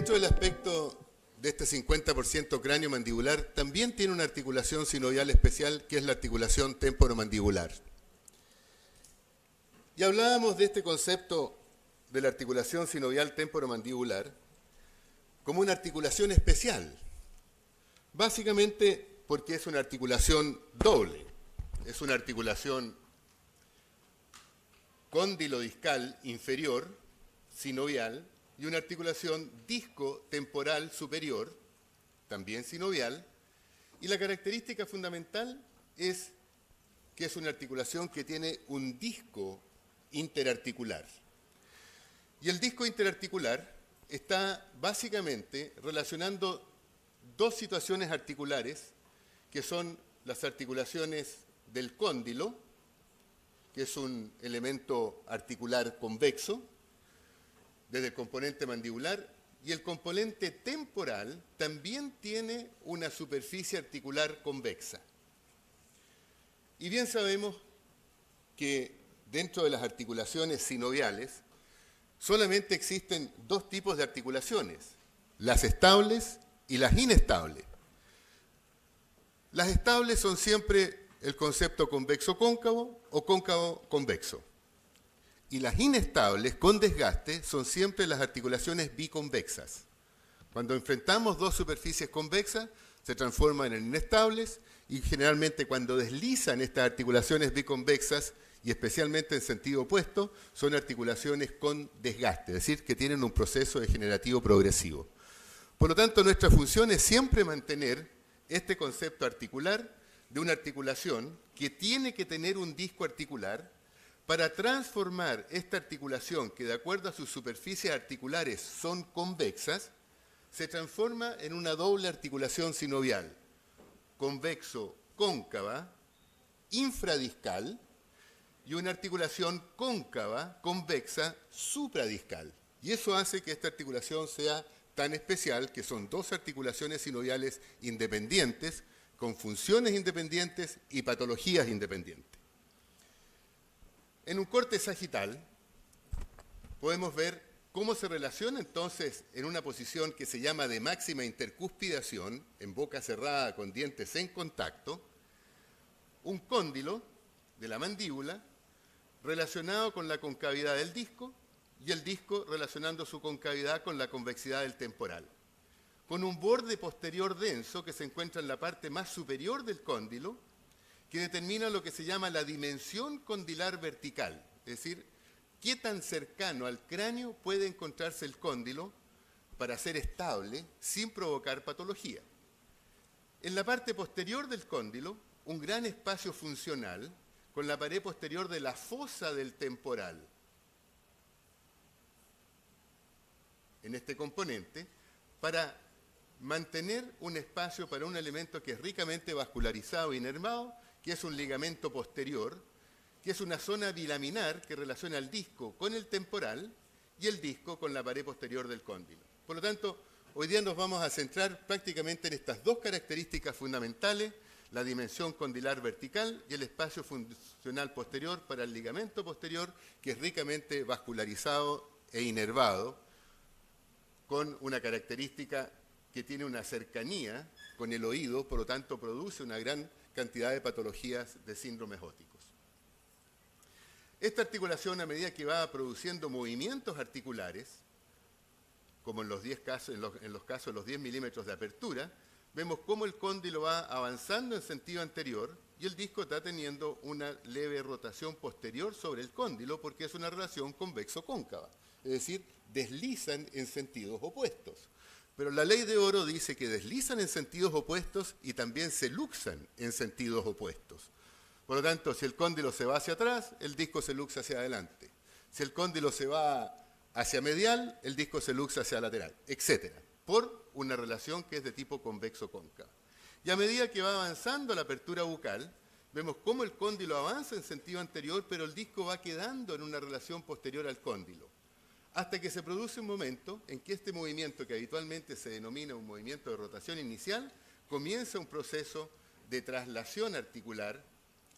Dentro del aspecto de este 50% cráneo mandibular, también tiene una articulación sinovial especial, que es la articulación temporomandibular. Y hablábamos de este concepto de la articulación sinovial temporomandibular como una articulación especial, básicamente porque es una articulación doble. Es una articulación cóndilo-discal inferior, sinovial, y una articulación disco-temporal superior, también sinovial, y la característica fundamental es que es una articulación que tiene un disco interarticular. Y el disco interarticular está básicamente relacionando dos situaciones articulares, que son las articulaciones del cóndilo, que es un elemento articular convexo, desde el componente mandibular, y el componente temporal también tiene una superficie articular convexa. Y bien sabemos que dentro de las articulaciones sinoviales solamente existen dos tipos de articulaciones, las estables y las inestables. Las estables son siempre el concepto convexo-cóncavo o cóncavo-convexo. Y las inestables, con desgaste, son siempre las articulaciones biconvexas. Cuando enfrentamos dos superficies convexas, se transforman en inestables y generalmente cuando deslizan estas articulaciones biconvexas, y especialmente en sentido opuesto, son articulaciones con desgaste, es decir, que tienen un proceso degenerativo progresivo. Por lo tanto, nuestra función es siempre mantener este concepto articular de una articulación que tiene que tener un disco articular para transformar esta articulación, que de acuerdo a sus superficies articulares son convexas, se transforma en una doble articulación sinovial, convexo-cóncava, infradiscal, y una articulación cóncava, convexa, supradiscal. Y eso hace que esta articulación sea tan especial, que son dos articulaciones sinoviales independientes, con funciones independientes y patologías independientes. En un corte sagital podemos ver cómo se relaciona entonces en una posición que se llama de máxima intercuspidación, en boca cerrada con dientes en contacto, un cóndilo de la mandíbula relacionado con la concavidad del disco y el disco relacionando su concavidad con la convexidad del temporal, con un borde posterior denso que se encuentra en la parte más superior del cóndilo, que determina lo que se llama la dimensión condilar vertical, es decir, qué tan cercano al cráneo puede encontrarse el cóndilo para ser estable sin provocar patología. En la parte posterior del cóndilo, un gran espacio funcional con la pared posterior de la fosa del temporal. En este componente, para mantener un espacio para un elemento que es ricamente vascularizado e inervado, que es un ligamento posterior, que es una zona bilaminar que relaciona el disco con el temporal y el disco con la pared posterior del cóndilo. Por lo tanto, hoy día nos vamos a centrar prácticamente en estas dos características fundamentales, la dimensión condilar vertical y el espacio funcional posterior para el ligamento posterior, que es ricamente vascularizado e inervado, con una característica que tiene una cercanía con el oído, por lo tanto produce una gran cantidad de patologías de síndromes ópticos. Esta articulación, a medida que va produciendo movimientos articulares, como en los casos de los 10 milímetros de apertura, vemos cómo el cóndilo va avanzando en sentido anterior y el disco está teniendo una leve rotación posterior sobre el cóndilo porque es una relación convexo-cóncava, es decir, deslizan en sentidos opuestos. Pero la ley de oro dice que deslizan en sentidos opuestos y también se luxan en sentidos opuestos. Por lo tanto, si el cóndilo se va hacia atrás, el disco se luxa hacia adelante. Si el cóndilo se va hacia medial, el disco se luxa hacia lateral, etc. Por una relación que es de tipo convexo-cóncava. Y a medida que va avanzando la apertura bucal, vemos cómo el cóndilo avanza en sentido anterior, pero el disco va quedando en una relación posterior al cóndilo. Hasta que se produce un momento en que este movimiento, que habitualmente se denomina un movimiento de rotación inicial, comienza un proceso de traslación articular,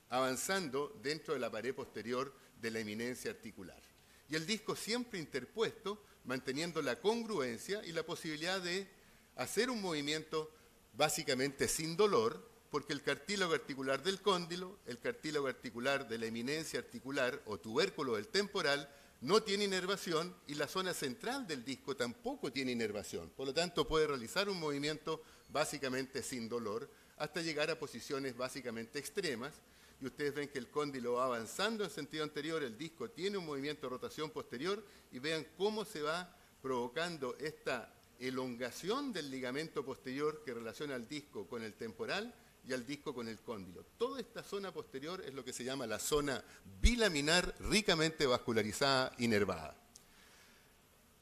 avanzando dentro de la pared posterior de la eminencia articular. Y el disco siempre interpuesto manteniendo la congruencia y la posibilidad de hacer un movimiento básicamente sin dolor, porque el cartílago articular del cóndilo, el cartílago articular de la eminencia articular o tubérculo del temporal no tiene inervación y la zona central del disco tampoco tiene inervación. Por lo tanto, puede realizar un movimiento básicamente sin dolor hasta llegar a posiciones básicamente extremas. Y ustedes ven que el cóndilo va avanzando en sentido anterior, el disco tiene un movimiento de rotación posterior y vean cómo se va provocando esta elongación del ligamento posterior que relaciona al disco con el temporal y al disco con el cóndilo. Toda esta zona posterior es lo que se llama la zona bilaminar ricamente vascularizada, inervada.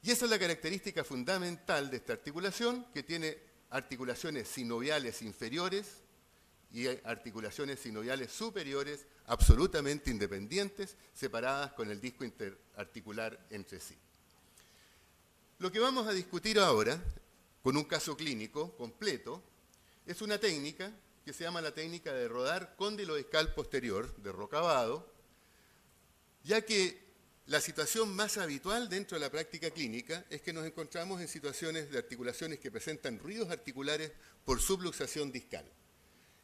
Y esa es la característica fundamental de esta articulación, que tiene articulaciones sinoviales inferiores y articulaciones sinoviales superiores absolutamente independientes, separadas con el disco interarticular entre sí. Lo que vamos a discutir ahora, con un caso clínico completo, es una técnica que se llama la técnica de rodar cóndilo discal posterior, de Rocavado, ya que la situación más habitual dentro de la práctica clínica es que nos encontramos en situaciones de articulaciones que presentan ruidos articulares por subluxación discal.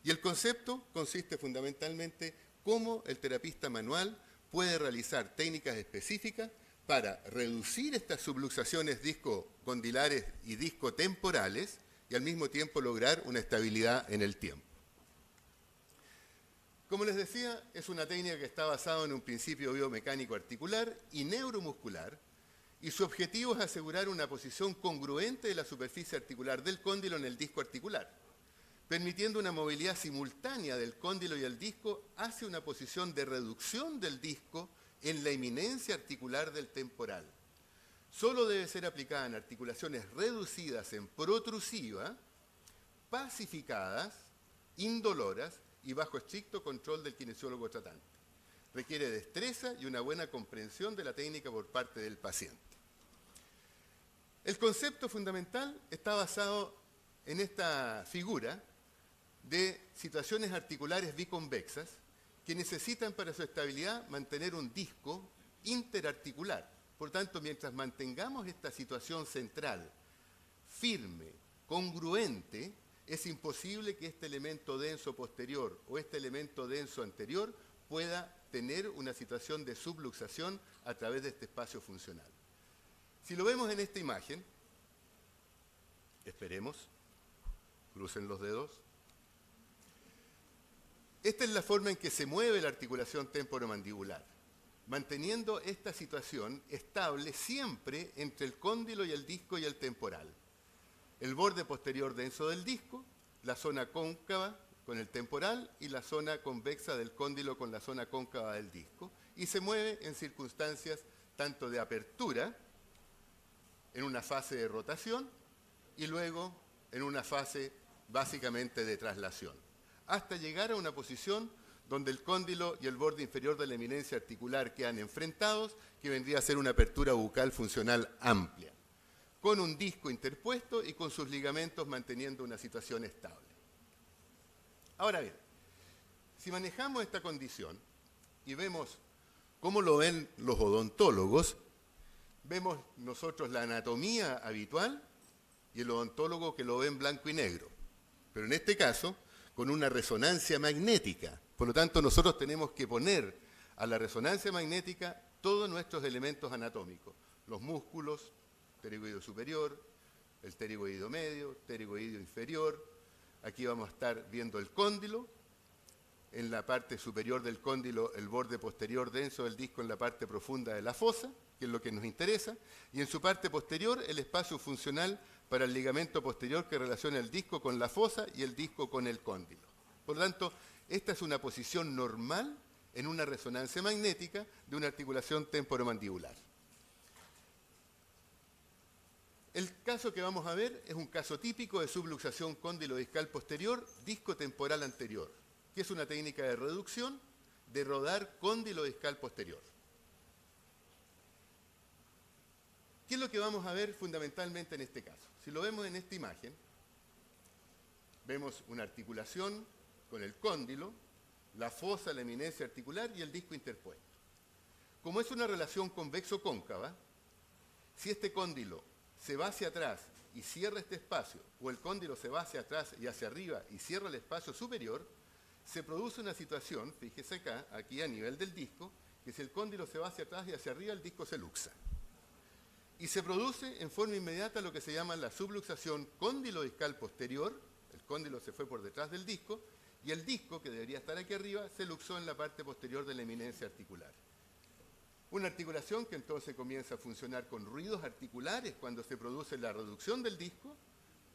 Y el concepto consiste fundamentalmente cómo el terapista manual puede realizar técnicas específicas para reducir estas subluxaciones discocondilares y discotemporales y al mismo tiempo lograr una estabilidad en el tiempo. Como les decía, es una técnica que está basada en un principio biomecánico articular y neuromuscular, y su objetivo es asegurar una posición congruente de la superficie articular del cóndilo en el disco articular, permitiendo una movilidad simultánea del cóndilo y el disco hacia una posición de reducción del disco en la eminencia articular del temporal. Solo debe ser aplicada en articulaciones reducidas en protrusiva, pacificadas, indoloras y bajo estricto control del kinesiólogo tratante. Requiere destreza y una buena comprensión de la técnica por parte del paciente. El concepto fundamental está basado en esta figura de situaciones articulares biconvexas que necesitan para su estabilidad mantener un disco interarticular. Por tanto, mientras mantengamos esta situación central firme, congruente, es imposible que este elemento denso posterior o este elemento denso anterior pueda tener una situación de subluxación a través de este espacio funcional. Si lo vemos en esta imagen, esperemos, crucen los dedos. Esta es la forma en que se mueve la articulación temporomandibular, manteniendo esta situación estable siempre entre el cóndilo y el disco y el temporal. El borde posterior denso del disco, la zona cóncava con el temporal y la zona convexa del cóndilo con la zona cóncava del disco, y se mueve en circunstancias tanto de apertura, en una fase de rotación, y luego en una fase básicamente de traslación, hasta llegar a una posición donde el cóndilo y el borde inferior de la eminencia articular quedan enfrentados, que vendría a ser una apertura bucal funcional amplia, con un disco interpuesto y con sus ligamentos manteniendo una situación estable. Ahora bien, si manejamos esta condición y vemos cómo lo ven los odontólogos, vemos nosotros la anatomía habitual y el odontólogo que lo ve en blanco y negro, pero en este caso con una resonancia magnética. Por lo tanto, nosotros tenemos que poner a la resonancia magnética todos nuestros elementos anatómicos, los músculos, pterigoideo superior, el pterigoideo medio, pterigoideo inferior. Aquí vamos a estar viendo el cóndilo, en la parte superior del cóndilo el borde posterior denso del disco en la parte profunda de la fosa, que es lo que nos interesa, y en su parte posterior el espacio funcional para el ligamento posterior que relaciona el disco con la fosa y el disco con el cóndilo. Por lo tanto, esta es una posición normal en una resonancia magnética de una articulación temporomandibular. El caso que vamos a ver es un caso típico de subluxación cóndilo-discal posterior, disco temporal anterior, que es una técnica de reducción de rodar cóndilo-discal posterior. ¿Qué es lo que vamos a ver fundamentalmente en este caso? Si lo vemos en esta imagen, vemos una articulación con el cóndilo, la fosa, la eminencia articular y el disco interpuesto. Como es una relación convexo-cóncava, Si este cóndilo se va hacia atrás y cierra este espacio, o el cóndilo se va hacia atrás y hacia arriba y cierra el espacio superior, se produce una situación, fíjese acá, aquí a nivel del disco, que si el cóndilo se va hacia atrás y hacia arriba, el disco se luxa. Y se produce en forma inmediata lo que se llama la subluxación cóndilo-discal posterior. El cóndilo se fue por detrás del disco, y el disco, que debería estar aquí arriba, se luxó en la parte posterior de la eminencia articular. Una articulación que entonces comienza a funcionar con ruidos articulares cuando se produce la reducción del disco,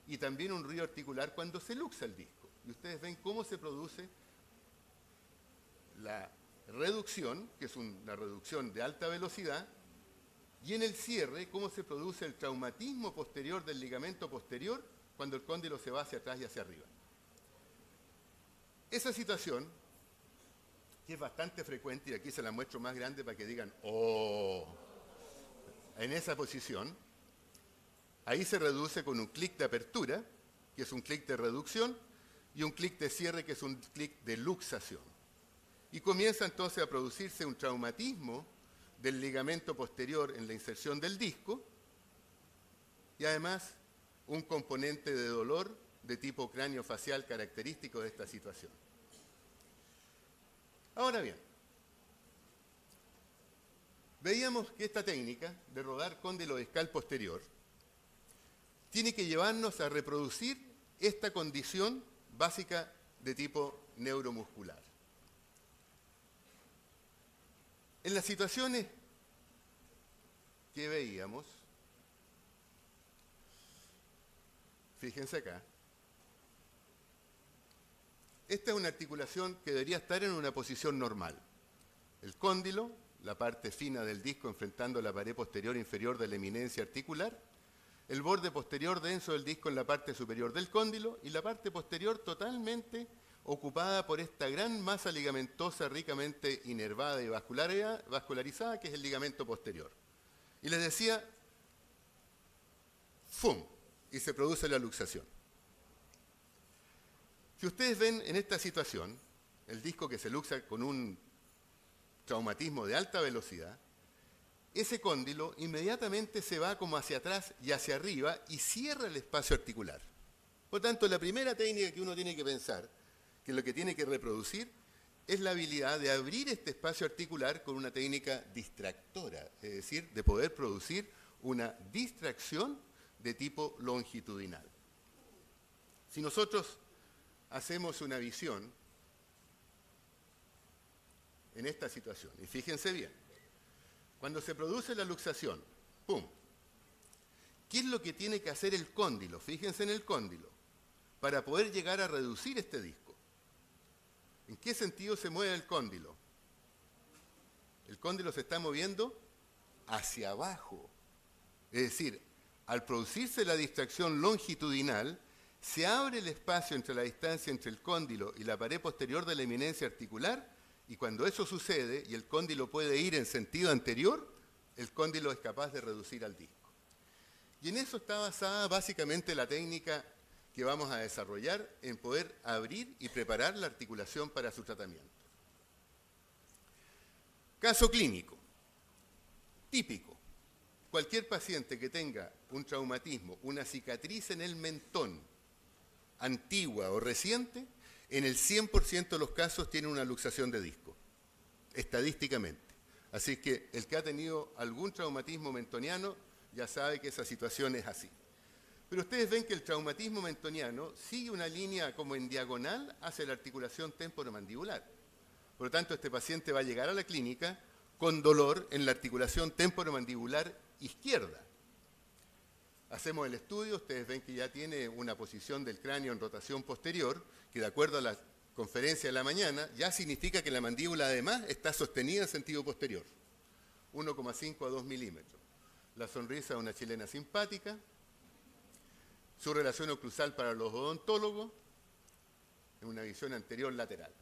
y también un ruido articular cuando se luxa el disco. Y ustedes ven cómo se produce la reducción, que es una reducción de alta velocidad, y en el cierre, cómo se produce el traumatismo posterior del ligamento posterior cuando el cóndilo se va hacia atrás y hacia arriba. Esa situación, que es bastante frecuente, y aquí se la muestro más grande para que digan, ¡oh! En esa posición, ahí se reduce con un clic de apertura, que es un clic de reducción, y un clic de cierre, que es un clic de luxación. Y comienza entonces a producirse un traumatismo del ligamento posterior en la inserción del disco, y además un componente de dolor de tipo craneofacial característico de esta situación. Ahora bien, veíamos que esta técnica de rodar cóndilo discal posterior tiene que llevarnos a reproducir esta condición básica de tipo neuromuscular. En las situaciones que veíamos, fíjense acá, esta es una articulación que debería estar en una posición normal. El cóndilo, la parte fina del disco enfrentando la pared posterior inferior de la eminencia articular, el borde posterior denso del disco en la parte superior del cóndilo y la parte posterior totalmente ocupada por esta gran masa ligamentosa ricamente inervada y vascularizada, que es el ligamento posterior. Y les decía, ¡fum!, y se produce la luxación. Si ustedes ven en esta situación, el disco que se luxa con un traumatismo de alta velocidad, ese cóndilo inmediatamente se va como hacia atrás y hacia arriba y cierra el espacio articular. Por tanto, la primera técnica que uno tiene que pensar, que lo que tiene que reproducir, es la habilidad de abrir este espacio articular con una técnica distractora, es decir, de poder producir una distracción de tipo longitudinal. Si nosotros hacemos una visión en esta situación, y fíjense bien, cuando se produce la luxación, ¡pum!, ¿qué es lo que tiene que hacer el cóndilo? Fíjense en el cóndilo, para poder llegar a reducir este disco. ¿En qué sentido se mueve el cóndilo? El cóndilo se está moviendo hacia abajo. Es decir, al producirse la distracción longitudinal, se abre el espacio entre la distancia entre el cóndilo y la pared posterior de la eminencia articular, y cuando eso sucede y el cóndilo puede ir en sentido anterior, el cóndilo es capaz de reducir al disco. Y en eso está basada básicamente la técnica que vamos a desarrollar en poder abrir y preparar la articulación para su tratamiento. Caso clínico, típico. Cualquier paciente que tenga un traumatismo, una cicatriz en el mentón, antigua o reciente, en el 100% de los casos tiene una luxación de disco, estadísticamente. Así que el que ha tenido algún traumatismo mentoniano ya sabe que esa situación es así. Pero ustedes ven que el traumatismo mentoniano sigue una línea como en diagonal hacia la articulación temporomandibular. Por lo tanto, este paciente va a llegar a la clínica con dolor en la articulación temporomandibular izquierda. Hacemos el estudio, ustedes ven que ya tiene una posición del cráneo en rotación posterior, que de acuerdo a la conferencia de la mañana, ya significa que la mandíbula además está sostenida en sentido posterior, 1,5 a 2 milímetros. La sonrisa de una chilena simpática, su relación oclusal para los odontólogos, en una visión anterior lateral,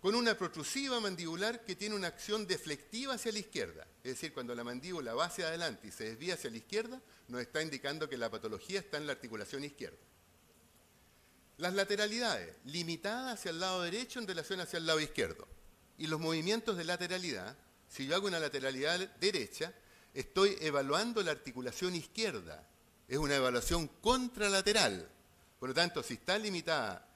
con una protrusiva mandibular que tiene una acción deflectiva hacia la izquierda. Es decir, cuando la mandíbula va hacia adelante y se desvía hacia la izquierda, nos está indicando que la patología está en la articulación izquierda. Las lateralidades, limitadas hacia el lado derecho en relación hacia el lado izquierdo. Y los movimientos de lateralidad, si yo hago una lateralidad derecha, estoy evaluando la articulación izquierda. Es una evaluación contralateral. Por lo tanto, si está limitada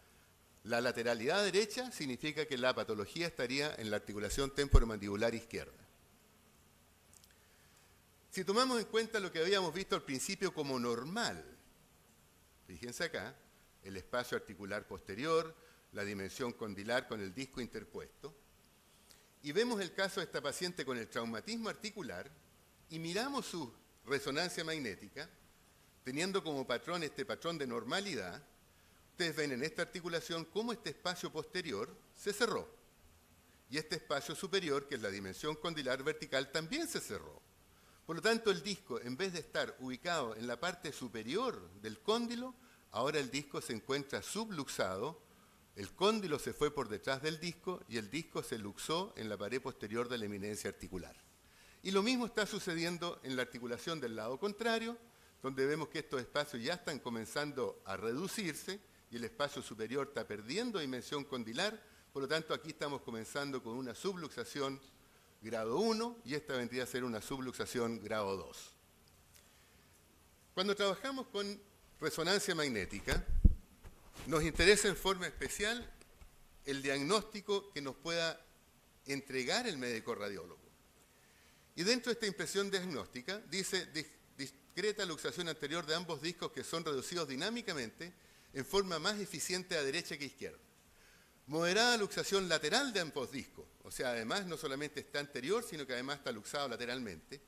la lateralidad derecha, significa que la patología estaría en la articulación temporomandibular izquierda. Si tomamos en cuenta lo que habíamos visto al principio como normal, fíjense acá, el espacio articular posterior, la dimensión condilar con el disco interpuesto, y vemos el caso de esta paciente con el traumatismo articular, y miramos su resonancia magnética, teniendo como patrón este patrón de normalidad, ustedes ven en esta articulación cómo este espacio posterior se cerró. Y este espacio superior, que es la dimensión condilar vertical, también se cerró. Por lo tanto, el disco, en vez de estar ubicado en la parte superior del cóndilo, ahora el disco se encuentra subluxado, el cóndilo se fue por detrás del disco y el disco se luxó en la pared posterior de la eminencia articular. Y lo mismo está sucediendo en la articulación del lado contrario, donde vemos que estos espacios ya están comenzando a reducirse y el espacio superior está perdiendo dimensión condilar, por lo tanto aquí estamos comenzando con una subluxación grado 1 y esta vendría a ser una subluxación grado 2. Cuando trabajamos con resonancia magnética, nos interesa en forma especial el diagnóstico que nos pueda entregar el médico radiólogo. Y dentro de esta impresión diagnóstica dice discreta luxación anterior de ambos discos que son reducidos dinámicamente en forma más eficiente a derecha que a izquierda. Moderada luxación lateral de ambos discos, o sea, además no solamente está anterior, sino que además está luxado lateralmente,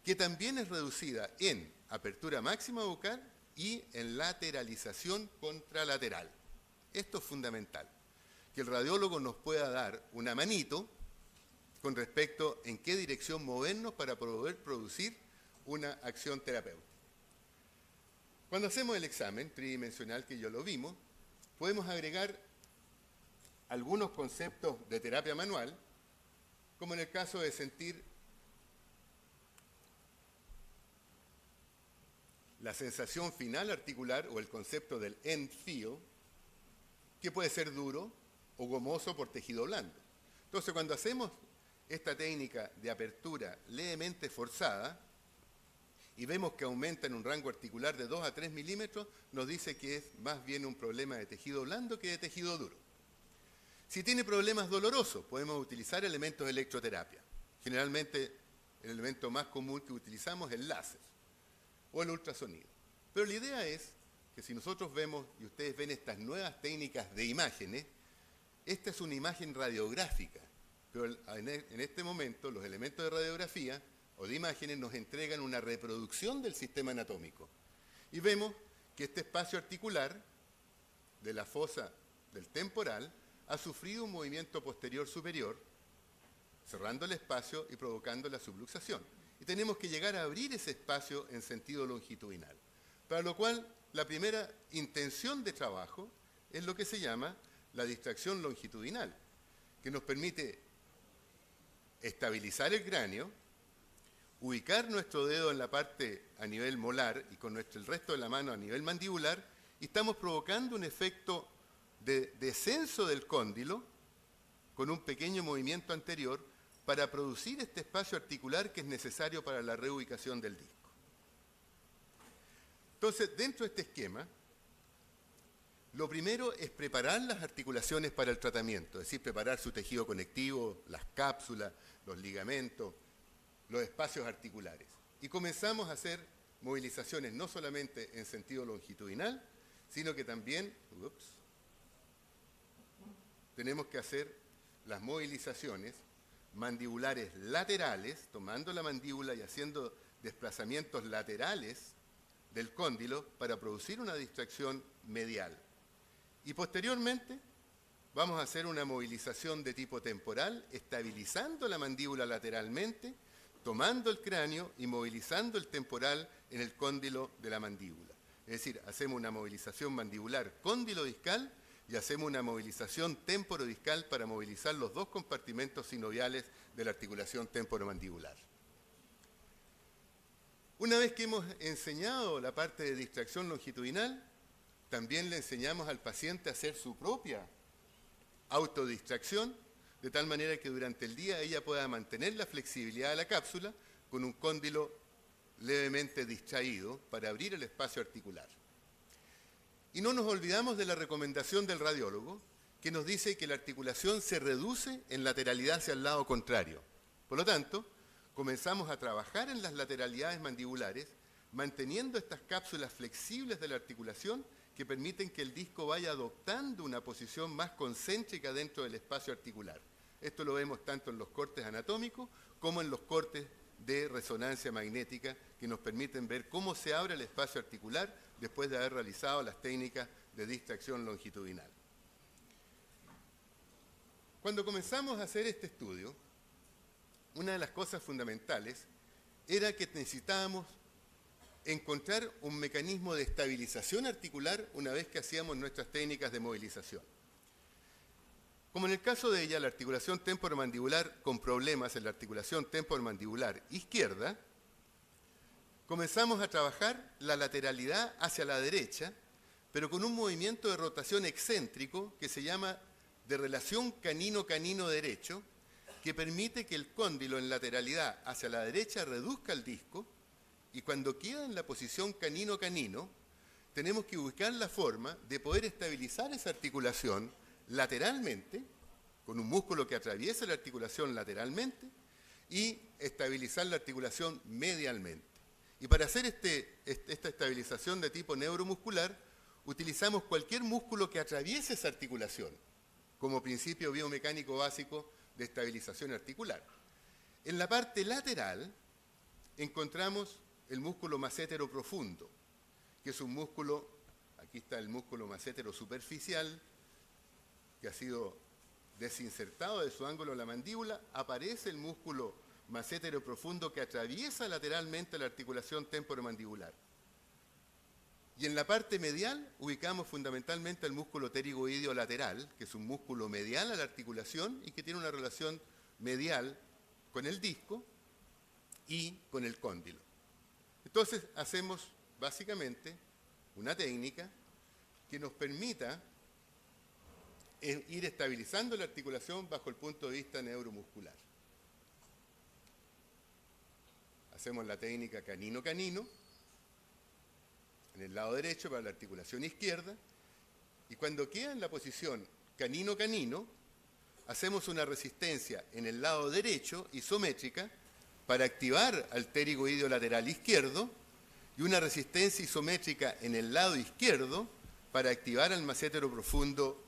que también es reducida en apertura máxima bucal y en lateralización contralateral. Esto es fundamental, que el radiólogo nos pueda dar una manito con respecto en qué dirección movernos para poder producir una acción terapéutica. Cuando hacemos el examen tridimensional, que ya lo vimos, podemos agregar algunos conceptos de terapia manual, como en el caso de sentir la sensación final articular o el concepto del end feel, que puede ser duro o gomoso por tejido blando. Entonces, cuando hacemos esta técnica de apertura levemente forzada y vemos que aumenta en un rango articular de 2 a 3 milímetros, nos dice que es más bien un problema de tejido blando que de tejido duro. Si tiene problemas dolorosos, podemos utilizar elementos de electroterapia. Generalmente, el elemento más común que utilizamos es el láser o el ultrasonido. Pero la idea es que si nosotros vemos, y ustedes ven estas nuevas técnicas de imágenes, esta es una imagen radiográfica, pero en este momento los elementos de radiografía o de imágenes nos entregan una reproducción del sistema anatómico. Y vemos que este espacio articular de la fosa del temporal ha sufrido un movimiento posterior superior, cerrando el espacio y provocando la subluxación. Y tenemos que llegar a abrir ese espacio en sentido longitudinal. Para lo cual, la primera intención de trabajo es lo que se llama la distracción longitudinal, que nos permite estabilizar el cráneo, ubicar nuestro dedo en la parte a nivel molar y con el resto de la mano a nivel mandibular, y estamos provocando un efecto de descenso del cóndilo con un pequeño movimiento anterior para producir este espacio articular que es necesario para la reubicación del disco. Entonces, dentro de este esquema, lo primero es preparar las articulaciones para el tratamiento, es decir, preparar su tejido conectivo, las cápsulas, los ligamentos, los espacios articulares. Y comenzamos a hacer movilizaciones no solamente en sentido longitudinal, sino que también tenemos que hacer las movilizaciones mandibulares laterales, tomando la mandíbula y haciendo desplazamientos laterales del cóndilo para producir una distracción medial. Y posteriormente vamos a hacer una movilización de tipo temporal, estabilizando la mandíbula lateralmente, tomando el cráneo y movilizando el temporal en el cóndilo de la mandíbula. Es decir, hacemos una movilización mandibular cóndilo-discal y hacemos una movilización temporodiscal para movilizar los dos compartimentos sinoviales de la articulación temporomandibular. Una vez que hemos enseñado la parte de distracción longitudinal, también le enseñamos al paciente a hacer su propia autodistracción, de tal manera que durante el día ella pueda mantener la flexibilidad de la cápsula, con un cóndilo levemente distraído para abrir el espacio articular. Y no nos olvidamos de la recomendación del radiólogo, que nos dice que la articulación se reduce en lateralidad hacia el lado contrario. Por lo tanto, comenzamos a trabajar en las lateralidades mandibulares, manteniendo estas cápsulas flexibles de la articulación que permiten que el disco vaya adoptando una posición más concéntrica dentro del espacio articular. Esto lo vemos tanto en los cortes anatómicos como en los cortes de resonancia magnética, que nos permiten ver cómo se abre el espacio articular después de haber realizado las técnicas de distracción longitudinal. Cuando comenzamos a hacer este estudio, una de las cosas fundamentales era que necesitábamos encontrar un mecanismo de estabilización articular una vez que hacíamos nuestras técnicas de movilización. Como en el caso de ella, la articulación temporomandibular con problemas en la articulación temporomandibular izquierda, comenzamos a trabajar la lateralidad hacia la derecha, pero con un movimiento de rotación excéntrico que se llama de relación canino-canino derecho, que permite que el cóndilo en lateralidad hacia la derecha reduzca el disco, y cuando queda en la posición canino-canino, tenemos que buscar la forma de poder estabilizar esa articulación lateralmente, con un músculo que atraviesa la articulación lateralmente, y estabilizar la articulación medialmente. Y para hacer esta estabilización de tipo neuromuscular, utilizamos cualquier músculo que atraviese esa articulación, como principio biomecánico básico de estabilización articular. En la parte lateral encontramos el músculo massétero profundo, que es un músculo, aquí está el músculo massétero superficial, que ha sido desinsertado de su ángulo de la mandíbula, aparece el músculo massétero profundo que atraviesa lateralmente la articulación temporomandibular. Y en la parte medial ubicamos fundamentalmente el músculo pterigoideo lateral, que es un músculo medial a la articulación y que tiene una relación medial con el disco y con el cóndilo. Entonces hacemos básicamente una técnica que nos permita ir estabilizando la articulación bajo el punto de vista neuromuscular. Hacemos la técnica canino-canino en el lado derecho para la articulación izquierda, y cuando queda en la posición canino-canino, hacemos una resistencia en el lado derecho isométrica para activar al pterigoideo lateral izquierdo y una resistencia isométrica en el lado izquierdo para activar al massétero profundo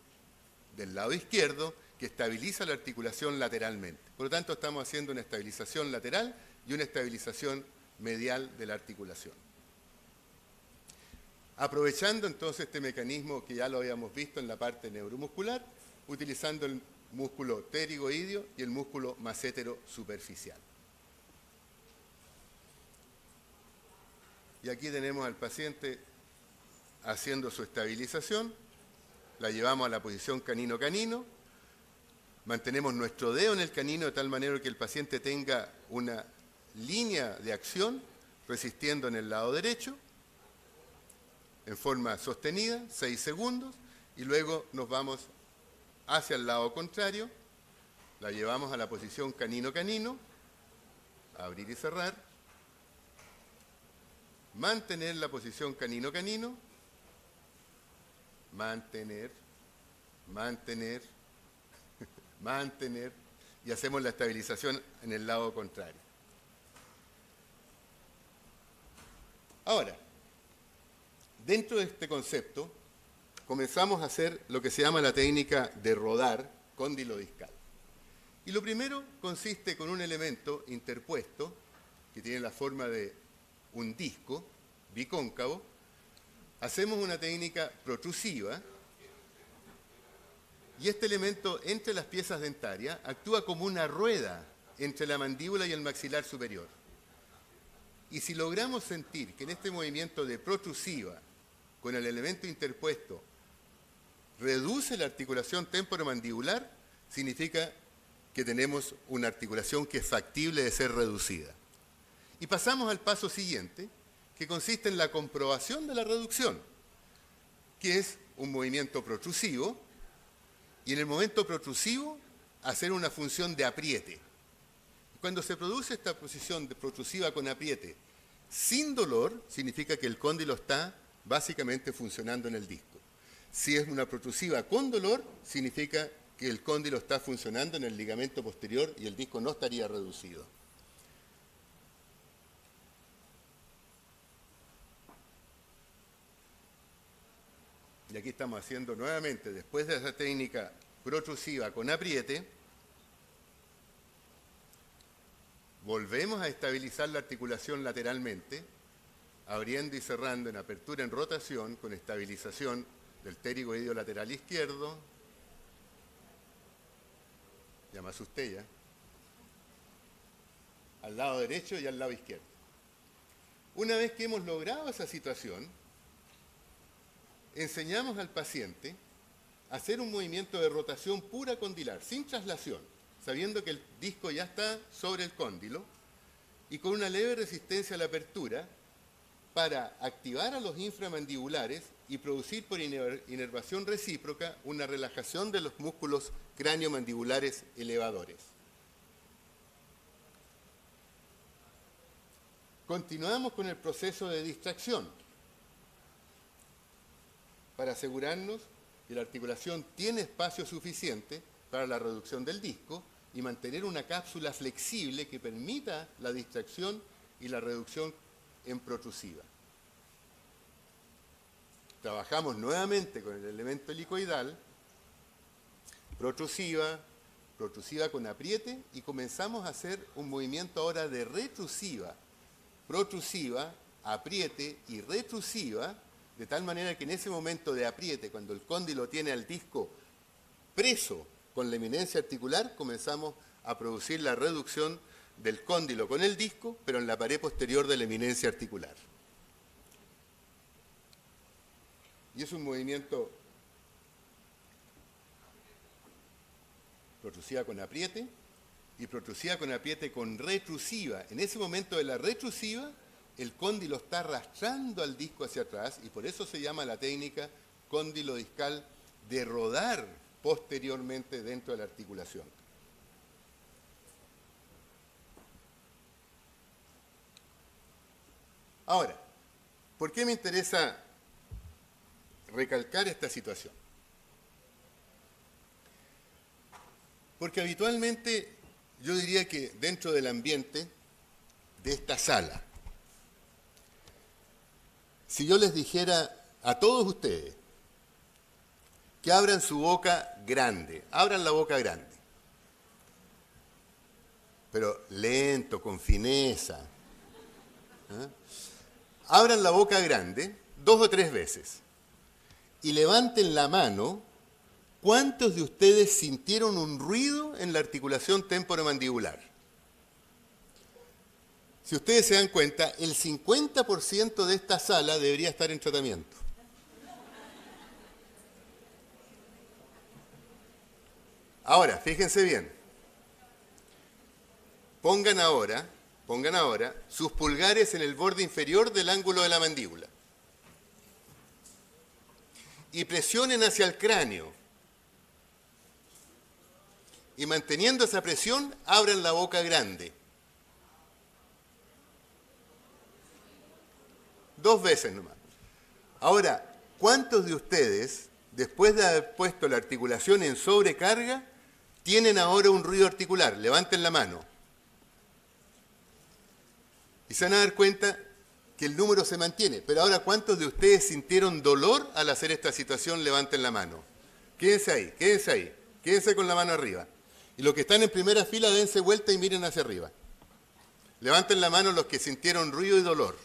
del lado izquierdo, que estabiliza la articulación lateralmente. Por lo tanto, estamos haciendo una estabilización lateral y una estabilización medial de la articulación. Aprovechando entonces este mecanismo que ya lo habíamos visto en la parte neuromuscular, utilizando el músculo pterigoideo y el músculo massétero superficial. Y aquí tenemos al paciente haciendo su estabilización, la llevamos a la posición canino-canino, mantenemos nuestro dedo en el canino de tal manera que el paciente tenga una línea de acción resistiendo en el lado derecho, en forma sostenida, 6 segundos, y luego nos vamos hacia el lado contrario, la llevamos a la posición canino-canino, abrir y cerrar, mantener la posición canino-canino, mantener, mantener, mantener, y hacemos la estabilización en el lado contrario. Ahora, dentro de este concepto, comenzamos a hacer lo que se llama la técnica de rodar cóndilo discal. Y lo primero consiste con un elemento interpuesto, que tiene la forma de un disco bicóncavo. Hacemos una técnica protrusiva, y este elemento entre las piezas dentarias actúa como una rueda entre la mandíbula y el maxilar superior. Y si logramos sentir que en este movimiento de protrusiva, con el elemento interpuesto, reduce la articulación temporomandibular, significa que tenemos una articulación que es factible de ser reducida. Y pasamos al paso siguiente, que consiste en la comprobación de la reducción, que es un movimiento protrusivo, y en el momento protrusivo hacer una función de apriete. Cuando se produce esta posición de protrusiva con apriete sin dolor, significa que el cóndilo está básicamente funcionando en el disco. Si es una protrusiva con dolor, significa que el cóndilo está funcionando en el ligamento posterior y el disco no estaría reducido. Y aquí estamos haciendo nuevamente, después de esa técnica protrusiva con apriete, volvemos a estabilizar la articulación lateralmente, abriendo y cerrando en apertura en rotación con estabilización del pterigoideo lateral izquierdo. Ya me asusté ya. Al lado derecho y al lado izquierdo. Una vez que hemos logrado esa situación, enseñamos al paciente a hacer un movimiento de rotación pura condilar, sin traslación, sabiendo que el disco ya está sobre el cóndilo y con una leve resistencia a la apertura para activar a los inframandibulares y producir por inervación recíproca una relajación de los músculos cráneo-mandibulares elevadores. Continuamos con el proceso de distracción para asegurarnos que la articulación tiene espacio suficiente para la reducción del disco y mantener una cápsula flexible que permita la distracción y la reducción en protrusiva. Trabajamos nuevamente con el elemento helicoidal, protrusiva, protrusiva con apriete y comenzamos a hacer un movimiento ahora de retrusiva, protrusiva, apriete y retrusiva, de tal manera que en ese momento de apriete, cuando el cóndilo tiene al disco preso con la eminencia articular, comenzamos a producir la reducción del cóndilo con el disco, pero en la pared posterior de la eminencia articular. Y es un movimiento protrusiva con apriete y protrusiva con apriete con retrusiva. En ese momento de la retrusiva, el cóndilo está arrastrando al disco hacia atrás y por eso se llama la técnica cóndilo discal de rodar posteriormente dentro de la articulación. Ahora, ¿por qué me interesa recalcar esta situación? Porque habitualmente yo diría que dentro del ambiente de esta sala, si yo les dijera a todos ustedes que abran su boca grande, abran la boca grande, pero lento, con fineza, ¿eh? Abran la boca grande 2 o 3 veces y levanten la mano. ¿Cuántos de ustedes sintieron un ruido en la articulación temporomandibular? Si ustedes se dan cuenta, el 50% de esta sala debería estar en tratamiento. Ahora, fíjense bien. Pongan ahora sus pulgares en el borde inferior del ángulo de la mandíbula. Y presionen hacia el cráneo. Y manteniendo esa presión, abran la boca grande. 2 veces nomás. Ahora, ¿cuántos de ustedes, después de haber puesto la articulación en sobrecarga, tienen ahora un ruido articular? Levanten la mano. Y se van a dar cuenta que el número se mantiene. Pero ahora, ¿cuántos de ustedes sintieron dolor al hacer esta situación? Levanten la mano. Quédense ahí, quédense ahí. Quédense con la mano arriba. Y los que están en primera fila, dense vuelta y miren hacia arriba. Levanten la mano los que sintieron ruido y dolor.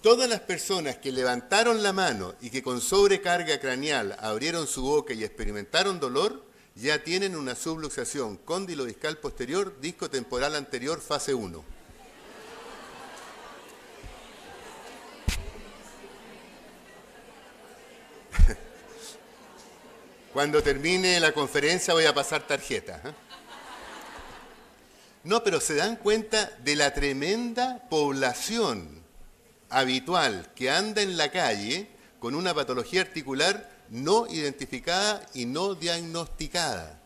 Todas las personas que levantaron la mano y que con sobrecarga craneal abrieron su boca y experimentaron dolor, ya tienen una subluxación cóndilo discal posterior, disco temporal anterior, fase 1. Cuando termine la conferencia voy a pasar tarjeta. No, pero se dan cuenta de la tremenda población habitual que anda en la calle con una patología articular no identificada y no diagnosticada.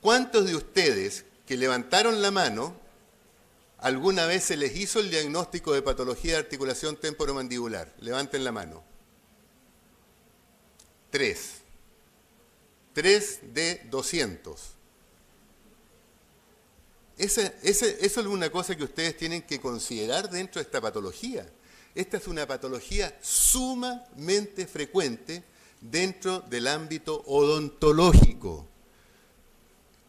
¿Cuántos de ustedes que levantaron la mano alguna vez se les hizo el diagnóstico de patología de articulación temporomandibular? Levanten la mano. 3. 3 de 200. Eso es una cosa que ustedes tienen que considerar dentro de esta patología. Esta es una patología sumamente frecuente dentro del ámbito odontológico.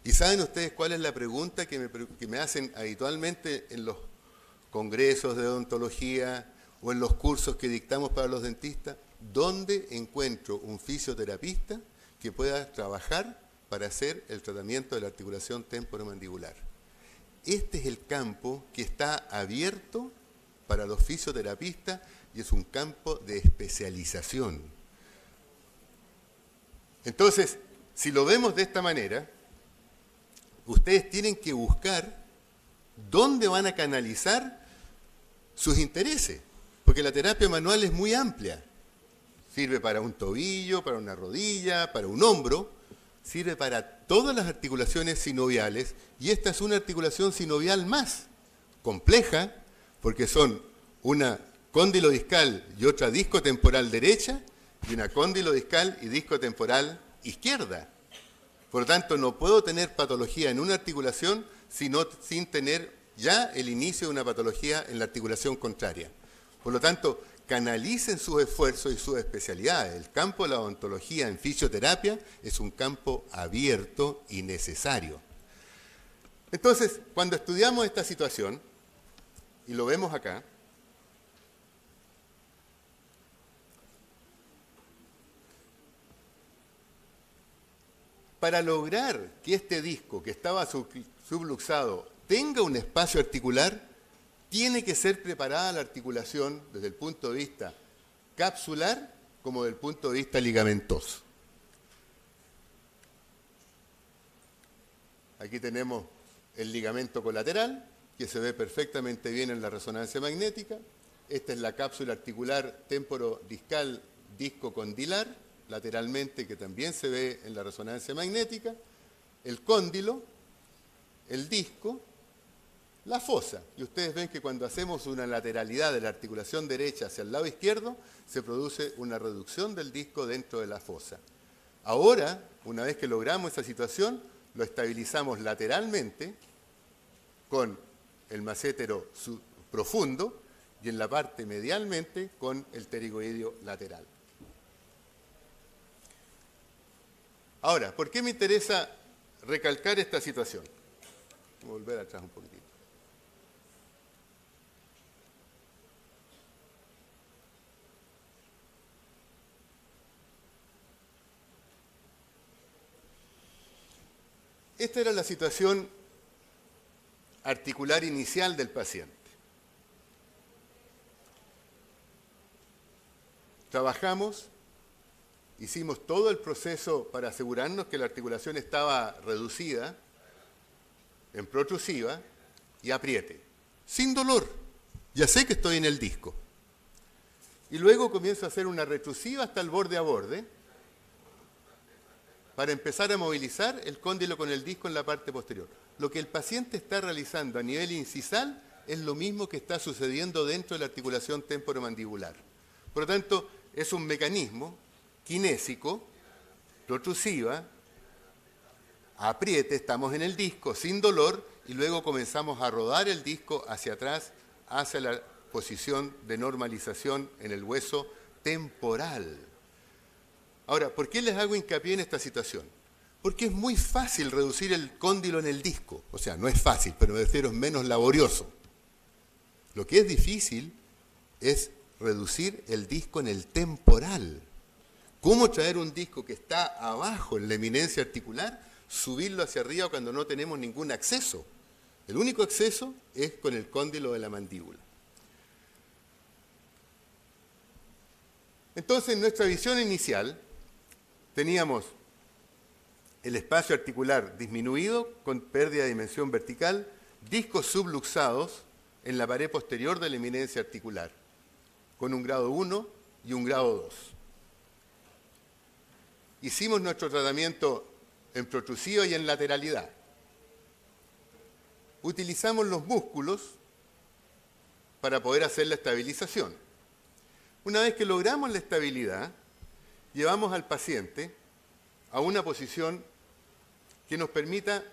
¿Y saben ustedes cuál es la pregunta que me hacen habitualmente en los congresos de odontología o en los cursos que dictamos para los dentistas? ¿Dónde encuentro un fisioterapista que pueda trabajar para hacer el tratamiento de la articulación temporomandibular? Este es el campo que está abierto para los fisioterapistas y es un campo de especialización. Entonces, si lo vemos de esta manera, ustedes tienen que buscar dónde van a canalizar sus intereses, porque la terapia manual es muy amplia. Sirve para un tobillo, para una rodilla, para un hombro, sirve para todas las articulaciones sinoviales y esta es una articulación sinovial más compleja porque son una cóndilo discal y otra disco temporal derecha y una cóndilo discal y disco temporal izquierda. Por lo tanto, no puedo tener patología en una articulación sin tener ya el inicio de una patología en la articulación contraria. Por lo tanto, canalicen sus esfuerzos y sus especialidades. El campo de la odontología en fisioterapia es un campo abierto y necesario. Entonces, cuando estudiamos esta situación, y lo vemos acá, para lograr que este disco que estaba subluxado tenga un espacio articular, tiene que ser preparada la articulación desde el punto de vista capsular como desde el punto de vista ligamentoso. Aquí tenemos el ligamento colateral, que se ve perfectamente bien en la resonancia magnética. Esta es la cápsula articular temporodiscal discocondilar, lateralmente, que también se ve en la resonancia magnética. El cóndilo, el disco, la fosa. Y ustedes ven que cuando hacemos una lateralidad de la articulación derecha hacia el lado izquierdo, se produce una reducción del disco dentro de la fosa. Ahora, una vez que logramos esa situación, lo estabilizamos lateralmente con el macétero profundo y en la parte medialmente con el pterigoideo lateral. Ahora, ¿por qué me interesa recalcar esta situación? Voy a volver atrás un poquitito. Esta era la situación articular inicial del paciente. Trabajamos, hicimos todo el proceso para asegurarnos que la articulación estaba reducida en protrusiva y apriete, sin dolor. Ya sé que estoy en el disco. Y luego comienzo a hacer una retrusiva hasta el borde a borde para empezar a movilizar el cóndilo con el disco en la parte posterior. Lo que el paciente está realizando a nivel incisal es lo mismo que está sucediendo dentro de la articulación temporomandibular. Por lo tanto, es un mecanismo kinésico, protrusiva, apriete, estamos en el disco sin dolor y luego comenzamos a rodar el disco hacia atrás, hacia la posición de normalización en el hueso temporal. Ahora, ¿por qué les hago hincapié en esta situación? Porque es muy fácil reducir el cóndilo en el disco. O sea, no es fácil, pero me refiero es menos laborioso. Lo que es difícil es reducir el disco en el temporal. ¿Cómo traer un disco que está abajo en la eminencia articular, subirlo hacia arriba cuando no tenemos ningún acceso? El único acceso es con el cóndilo de la mandíbula. Entonces, en nuestra visión inicial, teníamos el espacio articular disminuido con pérdida de dimensión vertical, discos subluxados en la pared posterior de la eminencia articular, con un grado 1 y un grado 2. Hicimos nuestro tratamiento en protrusiva y en lateralidad. Utilizamos los músculos para poder hacer la estabilización. Una vez que logramos la estabilidad, llevamos al paciente a una posición que nos permita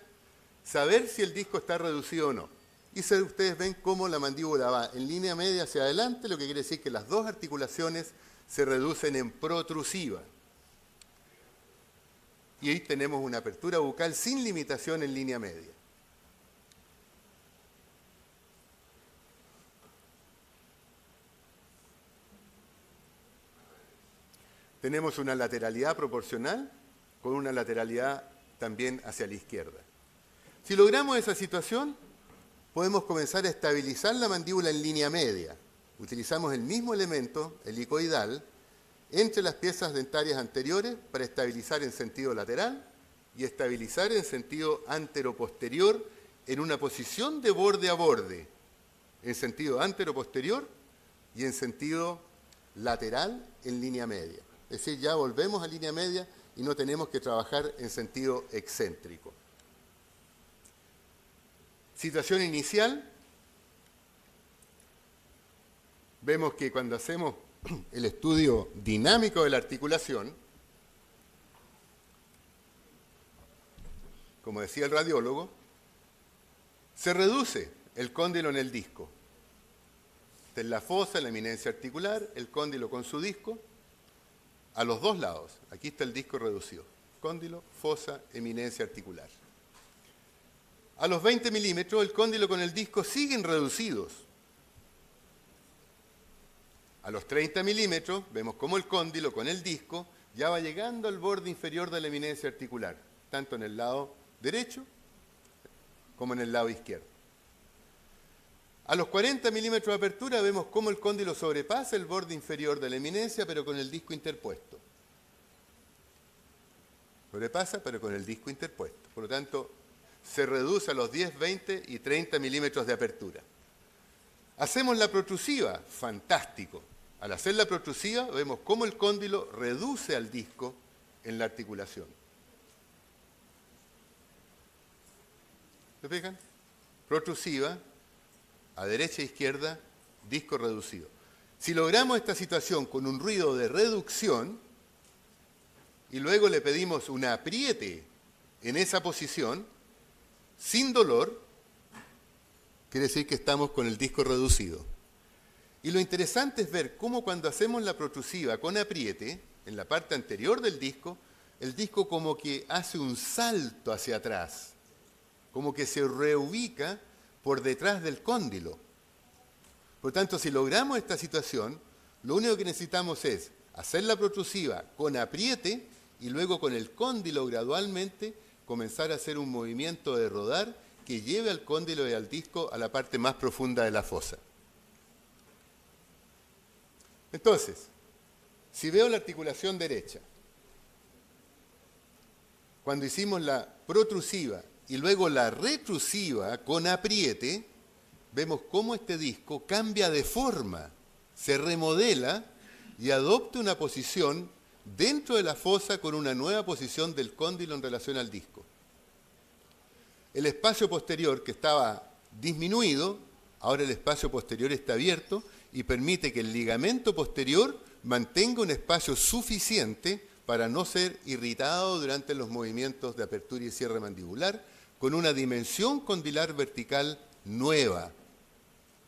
saber si el disco está reducido o no. Y ustedes ven cómo la mandíbula va en línea media hacia adelante, lo que quiere decir que las dos articulaciones se reducen en protrusiva. Y ahí tenemos una apertura bucal sin limitación en línea media. Tenemos una lateralidad proporcional con una lateralidad también hacia la izquierda. Si logramos esa situación, podemos comenzar a estabilizar la mandíbula en línea media. Utilizamos el mismo elemento, el helicoidal, entre las piezas dentarias anteriores para estabilizar en sentido lateral y estabilizar en sentido antero-posterior en una posición de borde a borde, en sentido antero-posterior y en sentido lateral en línea media. Es decir, ya volvemos a línea media y no tenemos que trabajar en sentido excéntrico. Situación inicial, vemos que cuando hacemos el estudio dinámico de la articulación, como decía el radiólogo, se reduce el cóndilo en el disco. Esta es la fosa, la eminencia articular, el cóndilo con su disco, a los dos lados. Aquí está el disco reducido. Cóndilo, fosa, eminencia articular. A los 20 milímetros, el cóndilo con el disco siguen reducidos. A los 30 milímetros, vemos cómo el cóndilo con el disco ya va llegando al borde inferior de la eminencia articular, tanto en el lado derecho como en el lado izquierdo. A los 40 milímetros de apertura vemos cómo el cóndilo sobrepasa el borde inferior de la eminencia, pero con el disco interpuesto. Sobrepasa, pero con el disco interpuesto. Por lo tanto, se reduce a los 10, 20 y 30 milímetros de apertura. Hacemos la protrusiva, fantástico. Al hacer la protrusiva vemos cómo el cóndilo reduce al disco en la articulación. ¿Se fijan? Protrusiva, a derecha e izquierda, disco reducido. Si logramos esta situación con un ruido de reducción y luego le pedimos un apriete en esa posición, sin dolor, quiere decir que estamos con el disco reducido. Y lo interesante es ver cómo cuando hacemos la protrusiva con apriete, en la parte anterior del disco, el disco como que hace un salto hacia atrás, como que se reubica por detrás del cóndilo. Por tanto, si logramos esta situación, lo único que necesitamos es hacer la protrusiva con apriete y luego con el cóndilo gradualmente comenzar a hacer un movimiento de rodar que lleve al cóndilo y al disco a la parte más profunda de la fosa. Entonces, si veo la articulación derecha, cuando hicimos la protrusiva y luego la retrusiva con apriete, vemos cómo este disco cambia de forma, se remodela y adopta una posición dentro de la fosa con una nueva posición del cóndilo en relación al disco. El espacio posterior, que estaba disminuido, ahora el espacio posterior está abierto y permite que el ligamento posterior mantenga un espacio suficiente para no ser irritado durante los movimientos de apertura y cierre mandibular, con una dimensión condilar vertical nueva.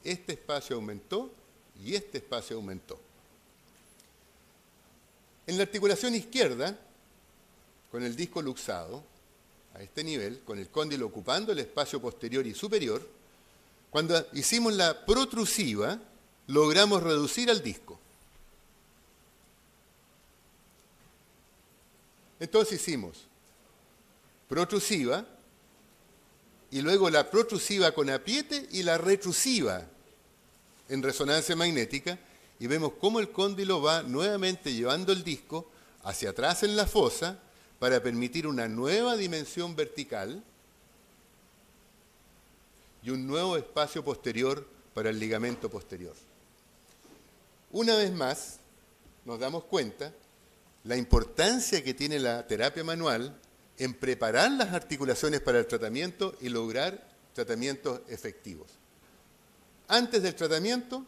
Este espacio aumentó y este espacio aumentó. En la articulación izquierda, con el disco luxado, a este nivel, con el cóndilo ocupando el espacio posterior y superior, cuando hicimos la protrusiva, logramos reducir al disco. Entonces hicimos protrusiva, y luego la protrusiva con apriete y la retrusiva en resonancia magnética, y vemos cómo el cóndilo va nuevamente llevando el disco hacia atrás en la fosa para permitir una nueva dimensión vertical y un nuevo espacio posterior para el ligamento posterior. Una vez más, nos damos cuenta la importancia que tiene la terapia manual en preparar las articulaciones para el tratamiento y lograr tratamientos efectivos. Antes del tratamiento,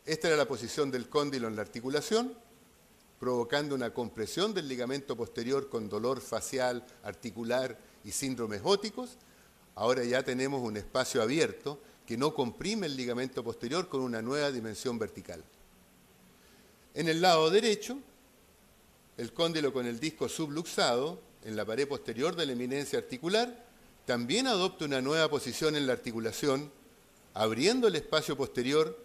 esta era la posición del cóndilo en la articulación, provocando una compresión del ligamento posterior con dolor facial, articular y síndromes óticos. Ahora ya tenemos un espacio abierto que no comprime el ligamento posterior con una nueva dimensión vertical. En el lado derecho, el cóndilo con el disco subluxado en la pared posterior de la eminencia articular también adopta una nueva posición en la articulación, abriendo el espacio posterior,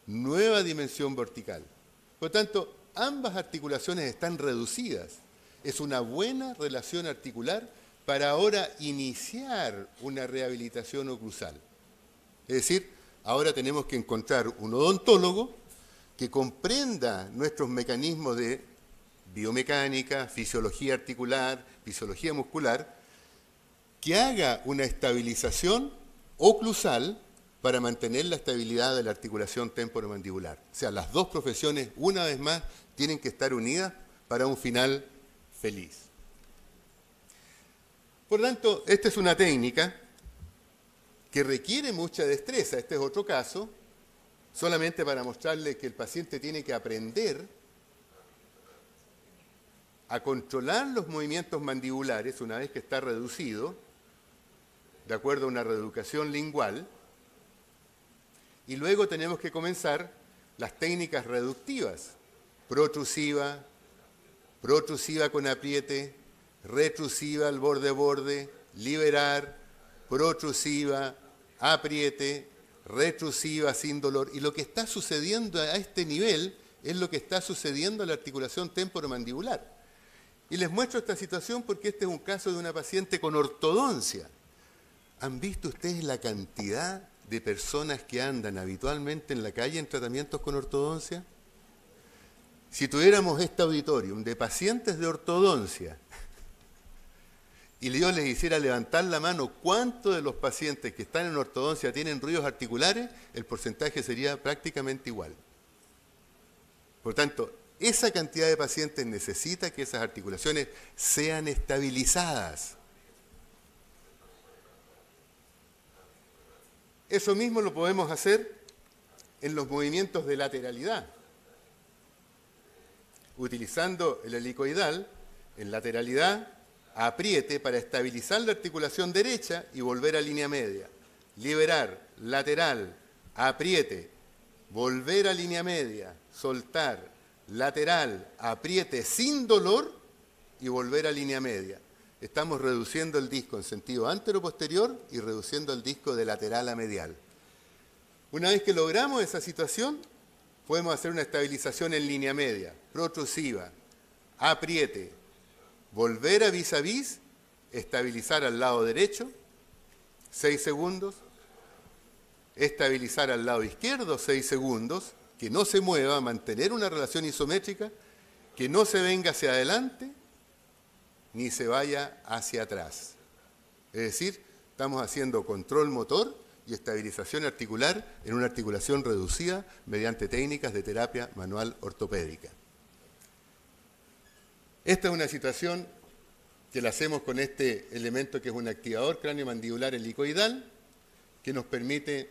nueva dimensión vertical. Por lo tanto, ambas articulaciones están reducidas. Es una buena relación articular para ahora iniciar una rehabilitación oclusal. Es decir, ahora tenemos que encontrar un odontólogo que comprenda nuestros mecanismos de biomecánica, fisiología articular, fisiología muscular, que haga una estabilización oclusal para mantener la estabilidad de la articulación temporomandibular. O sea, las dos profesiones, una vez más, tienen que estar unidas para un final feliz. Por tanto, esta es una técnica que requiere mucha destreza. Este es otro caso, solamente para mostrarle que el paciente tiene que aprender a controlar los movimientos mandibulares una vez que está reducido, de acuerdo a una reeducación lingual, y luego tenemos que comenzar las técnicas reductivas, protrusiva, protrusiva con apriete, retrusiva al borde-borde, liberar, protrusiva, apriete, retrusiva sin dolor. Y lo que está sucediendo a este nivel es lo que está sucediendo a la articulación temporomandibular. Y les muestro esta situación porque este es un caso de una paciente con ortodoncia. ¿Han visto ustedes la cantidad de personas que andan habitualmente en la calle en tratamientos con ortodoncia? Si tuviéramos este auditorium de pacientes de ortodoncia y yo les hiciera levantar la mano cuántos de los pacientes que están en ortodoncia tienen ruidos articulares, el porcentaje sería prácticamente igual. Por tanto, esa cantidad de pacientes necesita que esas articulaciones sean estabilizadas. Eso mismo lo podemos hacer en los movimientos de lateralidad. Utilizando el helicoidal, en lateralidad, apriete para estabilizar la articulación derecha y volver a línea media. Liberar, lateral, apriete, volver a línea media, soltar, lateral, apriete sin dolor y volver a línea media. Estamos reduciendo el disco en sentido antero-posterior y reduciendo el disco de lateral a medial. Una vez que logramos esa situación, podemos hacer una estabilización en línea media, protrusiva, apriete, volver a vis a vis, estabilizar al lado derecho, 6 segundos, estabilizar al lado izquierdo, 6 segundos, que no se mueva, mantener una relación isométrica, que no se venga hacia adelante, ni se vaya hacia atrás. Es decir, estamos haciendo control motor y estabilización articular en una articulación reducida mediante técnicas de terapia manual ortopédica. Esta es una situación que la hacemos con este elemento que es un activador craniomandibular helicoidal que nos permite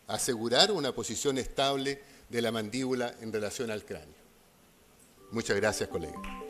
asegurar una posición estable de la mandíbula en relación al cráneo. Muchas gracias, colegas.